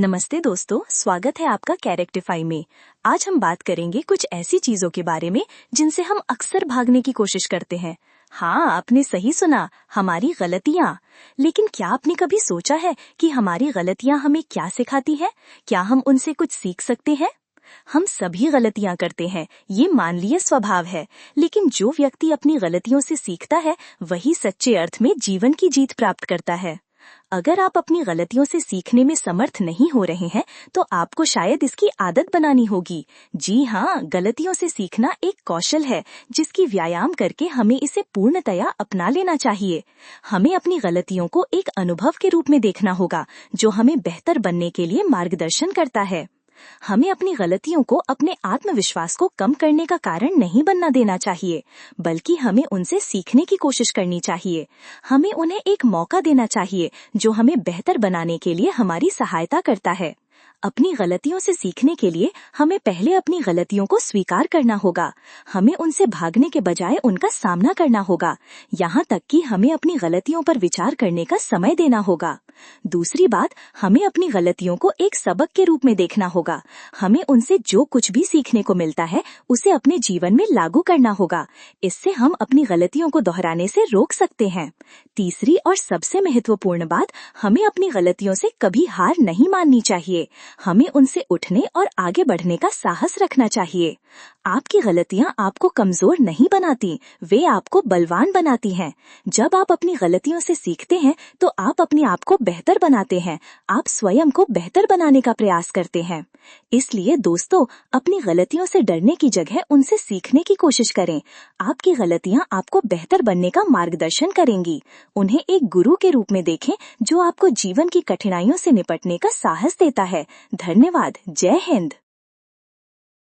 नमस्ते दोस्तों, स्वागत है आपका कैरेक्टिफाई में। आज हम बात करेंगे कुछ ऐसी चीजों के बारे में जिनसे हम अक्सर भागने की कोशिश करते हैं। हाँ, आपने सही सुना, हमारी गलतियाँ। लेकिन क्या आपने कभी सोचा है कि हमारी गलतियाँ हमें क्या सिखाती है? क्या हम उनसे कुछ सीख सकते हैं? हम सभी गलतियां करते हैं, ये मानवीय स्वभाव है। लेकिन जो व्यक्ति अपनी गलतियों से सीखता है, वही सच्चे अर्थ में जीवन की जीत प्राप्त करता है। अगर आप अपनी गलतियों से सीखने में समर्थ नहीं हो रहे हैं, तो आपको शायद इसकी आदत बनानी होगी। जी हाँ, गलतियों से सीखना एक कौशल है, जिसकी व्यायाम करके हमें इसे पूर्णतया अपना लेना चाहिए। हमें अपनी गलतियों को एक अनुभव के रूप में देखना होगा, जो हमें बेहतर बनने के लिए मार्गदर्शन करता है। हमें अपनी गलतियों को अपने आत्मविश्वास को कम करने का कारण नहीं बनना देना चाहिए, बल्कि हमें उनसे सीखने की कोशिश करनी चाहिए। हमें उन्हें एक मौका देना चाहिए जो हमें बेहतर बनाने के लिए हमारी सहायता करता है। अपनी गलतियों से सीखने के लिए हमें पहले अपनी गलतियों को स्वीकार करना होगा। हमें उनसे भागने के बजाय उनका सामना करना होगा, यहाँ तक कि हमें अपनी गलतियों पर विचार करने का समय देना होगा। दूसरी बात, हमें अपनी गलतियों को एक सबक के रूप में देखना होगा। हमें उनसे जो कुछ भी सीखने को मिलता है, उसे अपने जीवन में लागू करना होगा। इससे हम अपनी गलतियों को दोहराने से रोक सकते हैं। तीसरी और सबसे महत्वपूर्ण बात, हमें अपनी गलतियों से कभी हार नहीं माननी चाहिए। हमें उनसे उठने और आगे बढ़ने का साहस रखना चाहिए। आपकी गलतियां आपको कमजोर नहीं बनाती, वे आपको बलवान बनाती हैं। जब आप अपनी गलतियों से सीखते हैं, तो आप अपने आप को बेहतर बनाते हैं। आप स्वयं को बेहतर बनाने का प्रयास करते हैं। इसलिए दोस्तों, अपनी गलतियों से डरने की जगह उनसे सीखने की कोशिश करें। आपकी गलतियां आपको बेहतर बनने का मार्गदर्शन करेंगी। उन्हें एक गुरु के रूप में देखें, जो आपको जीवन की कठिनाइयों से निपटने का साहस देता है। धन्यवाद। जय हिंद।